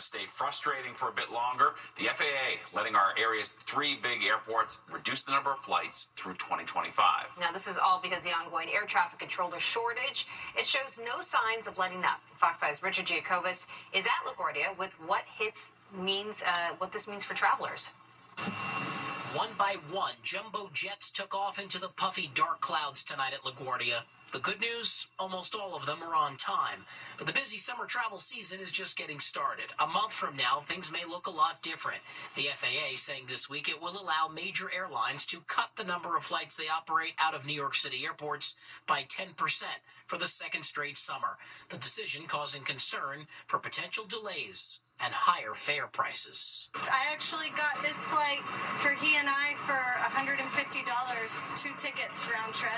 stay frustrating for a bit longer. The FAA letting our area's 3 big airports reduce the number of flights through 2025. Now, this is all because the ongoing air traffic controller shortage. It shows no signs of letting up. Fox 5's Richard Giacobas is at LaGuardia with what this means for travelers. One by one, jumbo jets took off into the puffy dark clouds tonight at LaGuardia. The good news, almost all of them are on time. But the busy summer travel season is just getting started. A month from now, things may look a lot different. The FAA saying this week it will allow major airlines to cut the number of flights they operate out of New York City airports by 10% for the second straight summer. The decision causing concern for potential delays and higher fare prices. I actually got this flight for he and I for $150, 2 tickets round trip,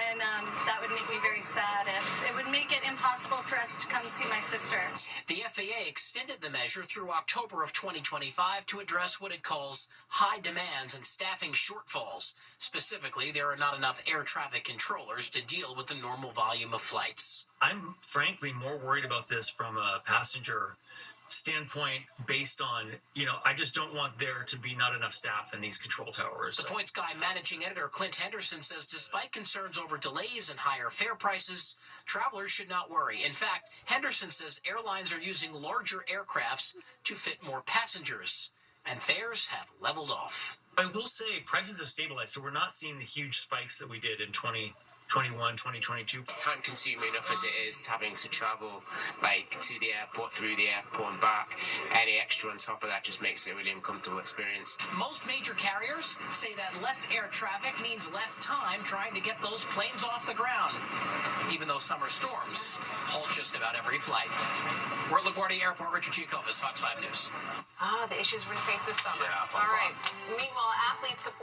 and that would make me very sad. If it would make it impossible for us to come see my sister. The FAA extended the measure through October of 2025 to address what it calls high demands and staffing shortfalls. Specifically, there are not enough air traffic controllers to deal with the normal volume of flights. I'm frankly more worried about this from a passenger standpoint based on, I just don't want there to be not enough staff in these control towers. The Points Guy managing editor Clint Henderson says despite concerns over delays and higher fare prices, travelers should not worry. In fact, Henderson says airlines are using larger aircrafts to fit more passengers, and fares have leveled off. I will say prices have stabilized, so we're not seeing the huge spikes that we did in 2021, 2022. It's time consuming enough as it is, having to travel to the airport, through the airport and back. Any extra on top of that just makes it a really uncomfortable experience. Most major carriers say that less air traffic means less time trying to get those planes off the ground, even though summer storms halt just about every flight. We're at LaGuardia Airport. Richard Giacobas, Fox 5 News. The issues we're going to face this summer. Yeah, all right. Meanwhile, athletes support